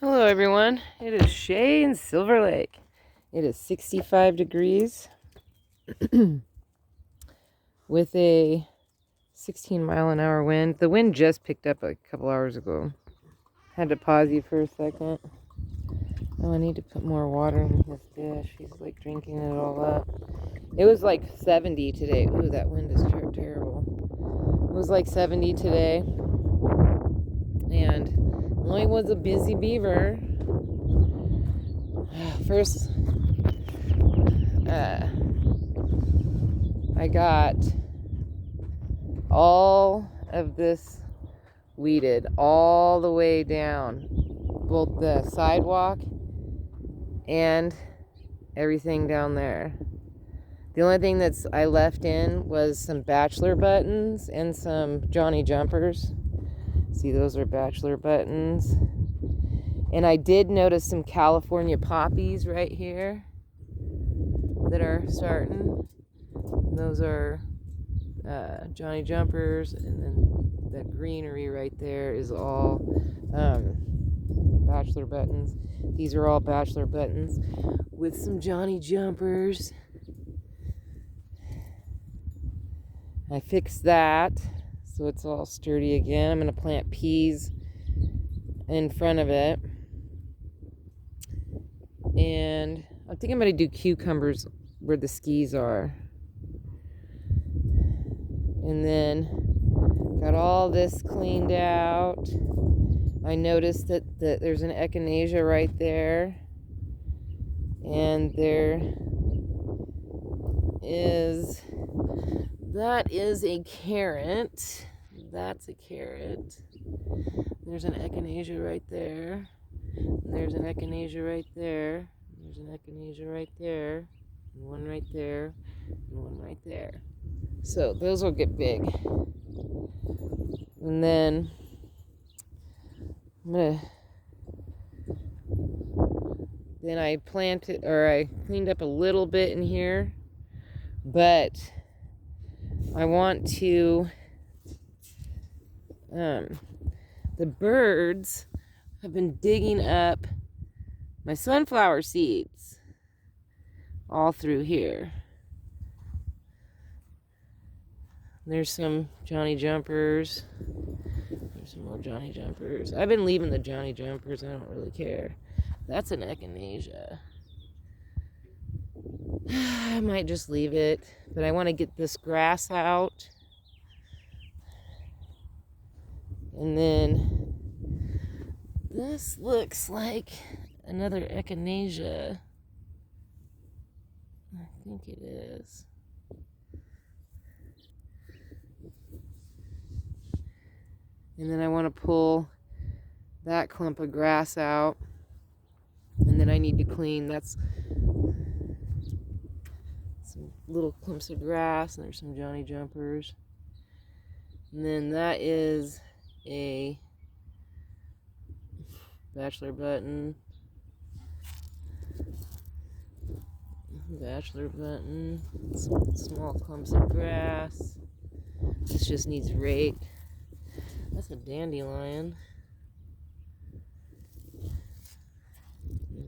Hello everyone, it is Shay in Silver Lake. It is 65 degrees with a 16-mile-an-hour wind. The wind just picked up a couple hours ago. Had to pause you for a second. Oh, I need to put more water in this dish. He's like drinking it all up. It was like 70 today. Ooh, that wind is terrible. It was like 70 today. And Lloyd was a busy beaver. First, I got all of this weeded all the way down, both the sidewalk and everything down there. The only thing I left in was some bachelor buttons and some Johnny jumpers. See, those are bachelor buttons. And I did notice some California poppies right here that are starting. Those are Johnny jumpers, and then the greenery right there is all bachelor buttons. These are all bachelor buttons with some Johnny jumpers. I fixed that so it's all sturdy again. I'm going to plant peas in front of it. And I think I'm going to do cucumbers where the skis are. And then got all this cleaned out. I noticed that there's an echinacea right there. And that is a carrot. That's a carrot. There's an echinacea right there. And there's an echinacea right there. There's an echinacea right there. And one right there. And one right there. So those will get big. And then I planted, or I cleaned up a little bit in here, but I want to, the birds have been digging up my sunflower seeds all through here. There's some Johnny jumpers. There's some more Johnny jumpers. I've been leaving the Johnny jumpers. I don't really care. That's an echinacea. I might just leave it, but I want to get this grass out. And then this looks like another echinacea. I think it is. And then I want to pull that clump of grass out. And then I need to clean. That's some little clumps of grass. And there's some Johnny jumpers. And then that is a bachelor button. Bachelor button. Some small clumps of grass. This just needs raked. That's a dandelion.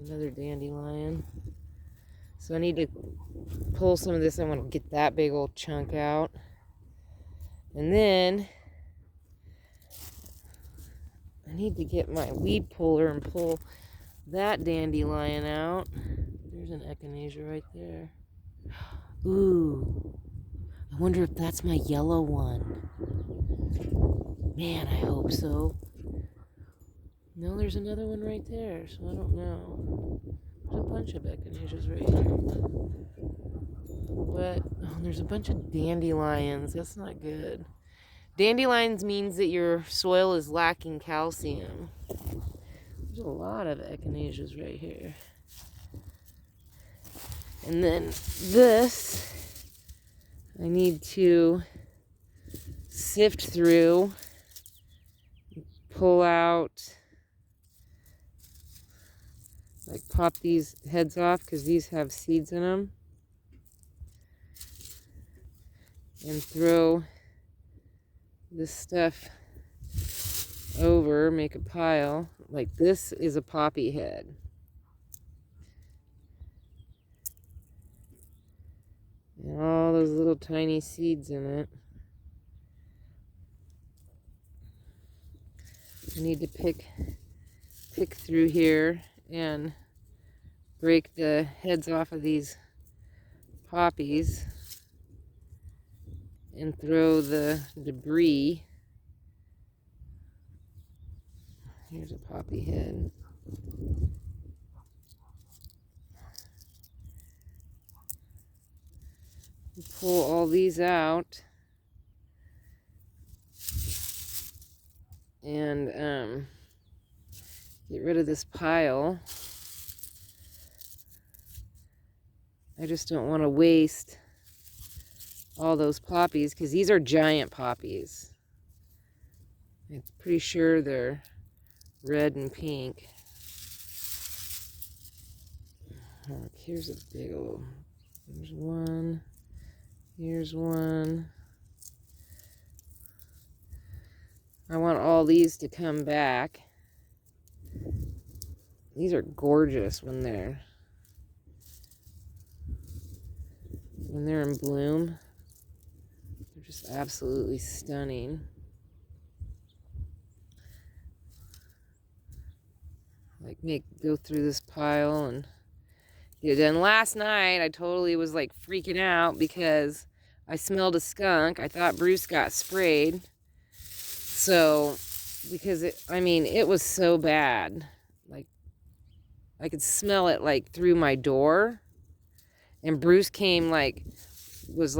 Another dandelion. So I need to pull some of this. I want to get that big old chunk out. And then I need to get my weed puller and pull that dandelion out. There's an echinacea right there. Ooh. I wonder if that's my yellow one. Man, I hope so. No, there's another one right there, so I don't know. There's a bunch of echinaceas right here. But, oh, there's a bunch of dandelions. That's not good. Dandelions means that your soil is lacking calcium. There's a lot of echinaceas right here. And then this, I need to sift through, pull out, like pop these heads off because these have seeds in them, and throw this stuff over, make a pile. Like this is a poppy head. And all those little tiny seeds in it. I need to pick through here and break the heads off of these poppies and throw the debris. Here's a poppy head. Pull all these out and get rid of this pile. I just don't want to waste all those poppies because these are giant poppies. I'm pretty sure they're red and pink. Look, here's a big old, there's one, here's one. I want all these to come back. These are gorgeous when they're in bloom. They're just absolutely stunning. Like go through this pile and get it done. Last night I totally was like freaking out because I smelled a skunk. I thought Bruce got sprayed. So, because it was so bad. Like, I could smell it like through my door. And Bruce came was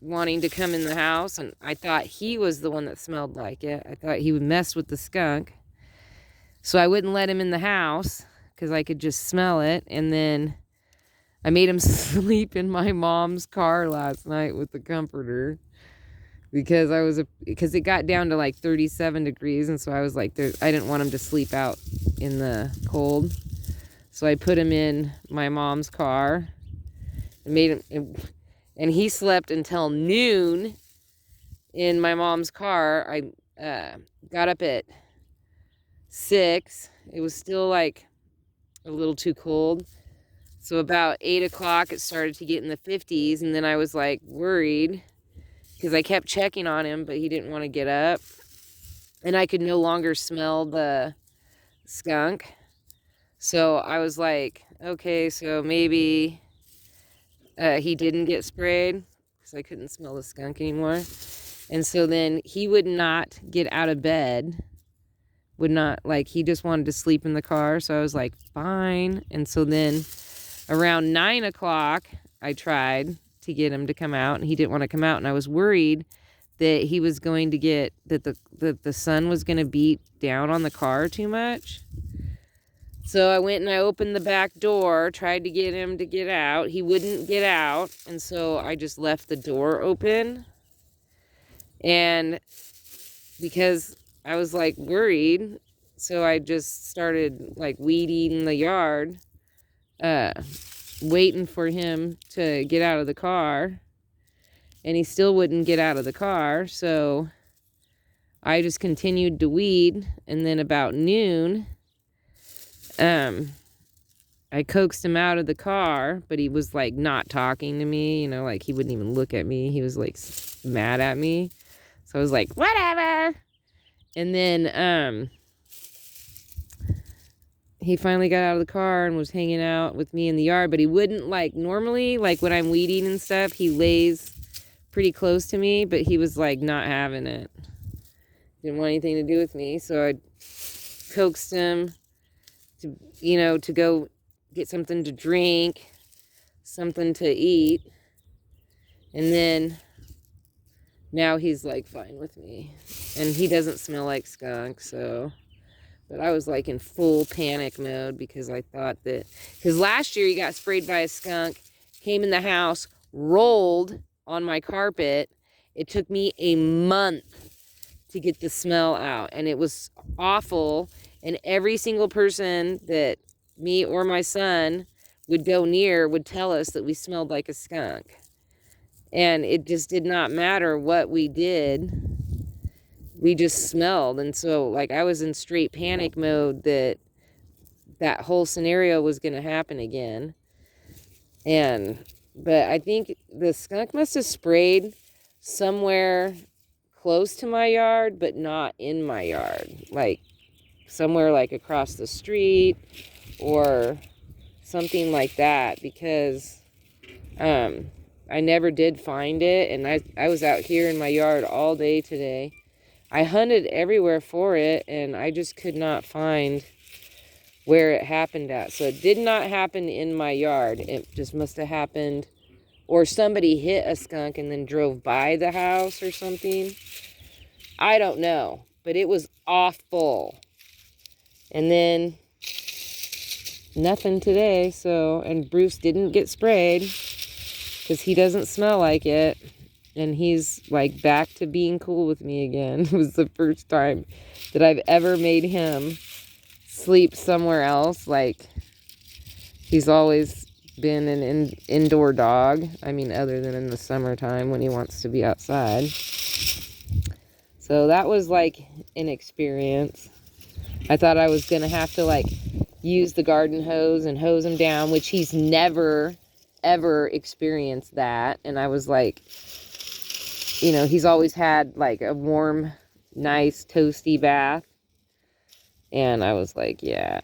wanting to come in the house. And I thought he was the one that smelled like it. I thought he would mess with the skunk. So I wouldn't let him in the house because I could just smell it. And then I made him sleep in my mom's car last night with the comforter. Because it got down to like 37 degrees, and so I was like, I didn't want him to sleep out in the cold, so I put him in my mom's car, and and he slept until noon in my mom's car. I got up at 6. It was still like a little too cold, so about 8 o'clock it started to get in the 50s, and then I was like worried. Because I kept checking on him, but he didn't want to get up. And I could no longer smell the skunk. So I was like, okay, so maybe he didn't get sprayed. Because I couldn't smell the skunk anymore. And so then he would not get out of bed. He just wanted to sleep in the car. So I was like, fine. And so then around 9 o'clock, I tried to get him to come out, and he didn't want to come out, and I was worried that he was going to get that the sun was going to beat down on the car too much. So I went and I opened the back door, tried to get him to get out. He wouldn't get out, and so I just left the door open. And because I was like worried, so I just started like weeding the yard, waiting for him to get out of the car, and he still wouldn't get out of the car. So I just continued to weed, and then about noon, I coaxed him out of the car, but he was like not talking to me, like he wouldn't even look at me. He was like mad at me. So I was like, whatever. And then he finally got out of the car and was hanging out with me in the yard, but he wouldn't normally, when I'm weeding and stuff, he lays pretty close to me, but he was not having it. Didn't want anything to do with me. So I coaxed him to go get something to drink, something to eat. And then now he's fine with me, and he doesn't smell like skunk. So, but I was in full panic mode because I thought because last year he got sprayed by a skunk, came in the house, rolled on my carpet. It took me a month to get the smell out, and it was awful. And every single person that me or my son would go near would tell us that we smelled like a skunk. And it just did not matter what we did. we just smelled. And so like I was in straight panic mode that that whole scenario was going to happen again. But I think the skunk must have sprayed somewhere close to my yard, but not in my yard. Like somewhere like across the street or something like that, because I never did find it. And I was out here in my yard all day today. I hunted everywhere for it, and I just could not find where it happened at. So it did not happen in my yard. It just must have happened, or somebody hit a skunk and then drove by the house or something. I don't know, but it was awful. And then nothing today. So, and Bruce didn't get sprayed because he doesn't smell like it. And he's like back to being cool with me again. It was the first time that I've ever made him sleep somewhere else. Like, he's always been an indoor dog. I mean, other than in the summertime when he wants to be outside. So that was like an experience. I thought I was gonna have to like use the garden hose and hose him down, which he's never ever experienced that. And I was like, you know, he's always had like a warm, nice, toasty bath. And I was like, yeah,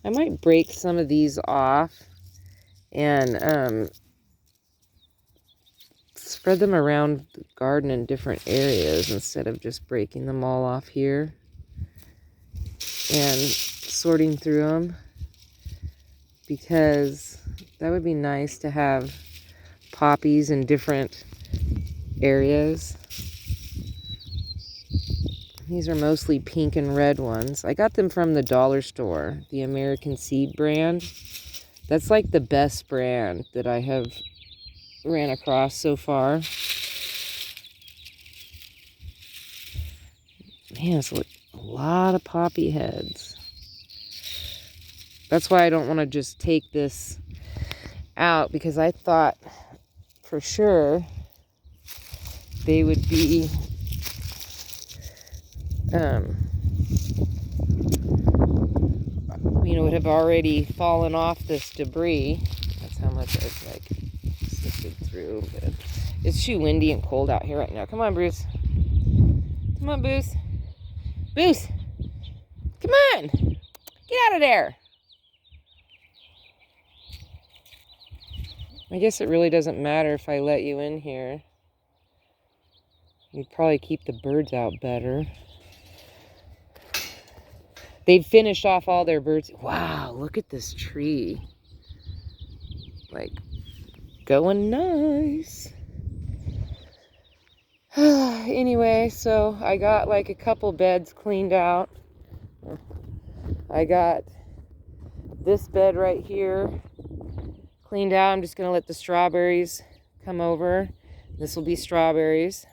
I might break some of these off and spread them around the garden in different areas instead of just breaking them all off here and sorting through them, because that would be nice to have poppies in different areas. These are mostly pink and red ones. I got them from the dollar store, the American Seed brand. That's like the best brand that I have ran across so far. Man, it's a lot of poppy heads. That's why I don't want to just take this out, because I thought for sure they would be you know, would have already fallen off this debris. That's how much I've like sifted through. But it's too windy and cold out here right now. Come on, Bruce. Come on, Bruce. Bruce, come on. Get out of there. I guess it really doesn't matter if I let you in here. You'd probably keep the birds out better. They've finished off all their birds. Wow, look at this tree. Like, going nice. Anyway, so I got like a couple beds cleaned out. I got this bed right here cleaned out. I'm just going to let the strawberries come over. This will be strawberries.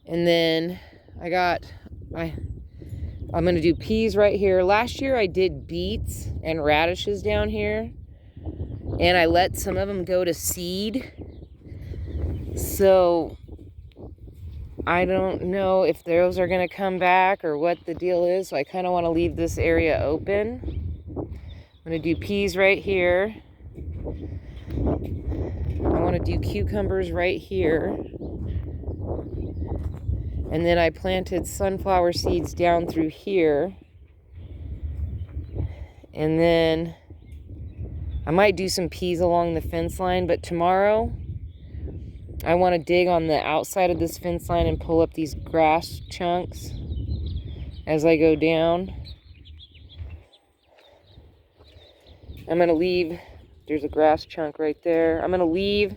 And then I'm going to do peas right here. Last year I did beets and radishes down here, and I let some of them go to seed. So I don't know if those are going to come back or what the deal is. So I kind of want to leave this area open. I'm going to do peas right here. I want to do cucumbers right here. And then I planted sunflower seeds down through here. And then I might do some peas along the fence line, but tomorrow I want to dig on the outside of this fence line and pull up these grass chunks as I go down. I'm going to leave, there's a grass chunk right there. I'm going to leave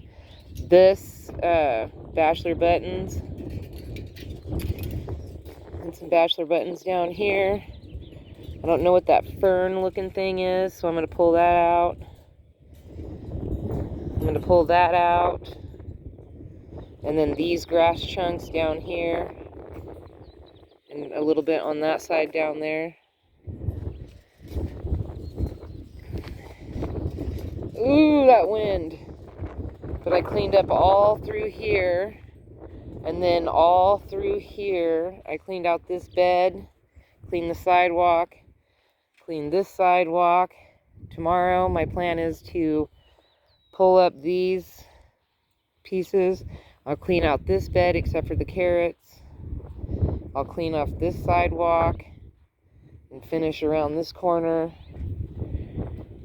this bachelor buttons and some bachelor buttons down here. I don't know what that fern looking thing is, so I'm going to pull that out. I'm going to pull that out. And then these grass chunks down here. And a little bit on that side down there. Ooh, that wind. But I cleaned up all through here. And then all through here, I cleaned out this bed, cleaned the sidewalk, cleaned this sidewalk. Tomorrow, my plan is to pull up these pieces. I'll clean out this bed except for the carrots. I'll clean off this sidewalk and finish around this corner.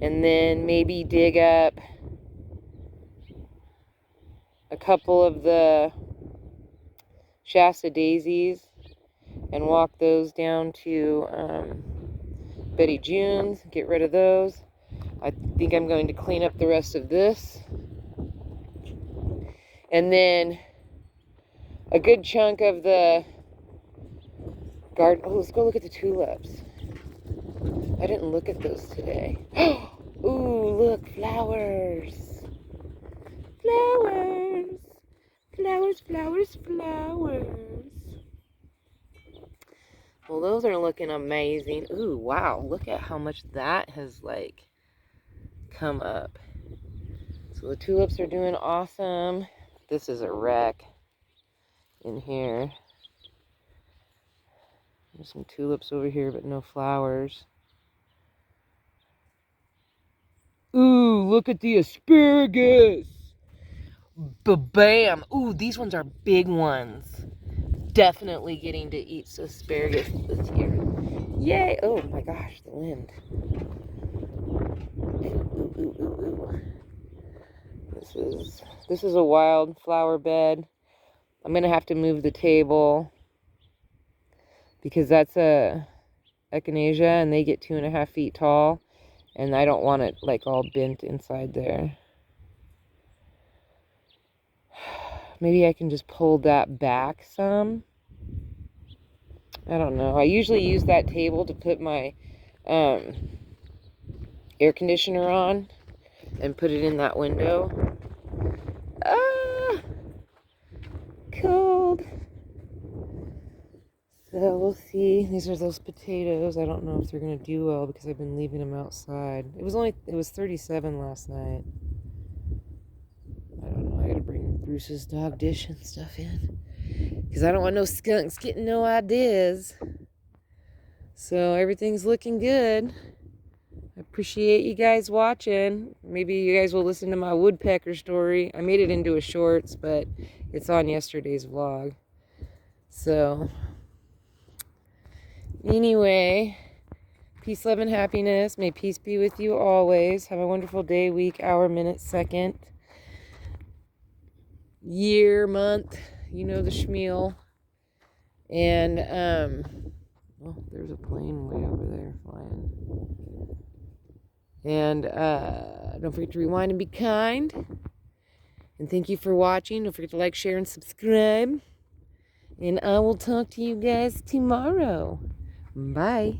And then maybe dig up a couple of the Shasta daisies and walk those down to Betty June's, get rid of those. I think I'm going to clean up the rest of this. And then a good chunk of the garden. Oh, let's go look at the tulips. I didn't look at those today. Ooh, look, flowers. Flowers. Flowers, flowers, flowers. Well, those are looking amazing. Ooh, wow. Look at how much that has, like, come up. So the tulips are doing awesome. This is a wreck in here. There's some tulips over here, but no flowers. Ooh, look at the asparagus. Ba-bam. Ooh, these ones are big ones. Definitely getting to eat some asparagus this year. Yay! Oh my gosh, the wind. Ooh, ooh, ooh, ooh. This is a wildflower bed. I'm gonna have to move the table because that's a echinacea and they get 2.5 feet tall, and I don't want it like all bent inside there. Maybe I can just pull that back some. I don't know. I usually use that table to put my air conditioner on and put it in that window. Ah! Cold. So we'll see. These are those potatoes. I don't know if they're going to do well because I've been leaving them outside. It was 37 last night. I don't know. I got to bring Bruce's dog dish and stuff in because I don't want no skunks getting no ideas. So everything's looking good. I appreciate you guys watching. Maybe you guys will listen to my woodpecker story. I made it into a shorts, but it's on yesterday's vlog. So anyway, peace, love, and happiness. May peace be with you always. Have a wonderful day, week, hour, minute, second, year, month. You know the schmeal. And, well, there's a plane way over there flying. And don't forget to rewind and be kind. And thank you for watching. Don't forget to like, share, and subscribe. And I will talk to you guys tomorrow. Bye.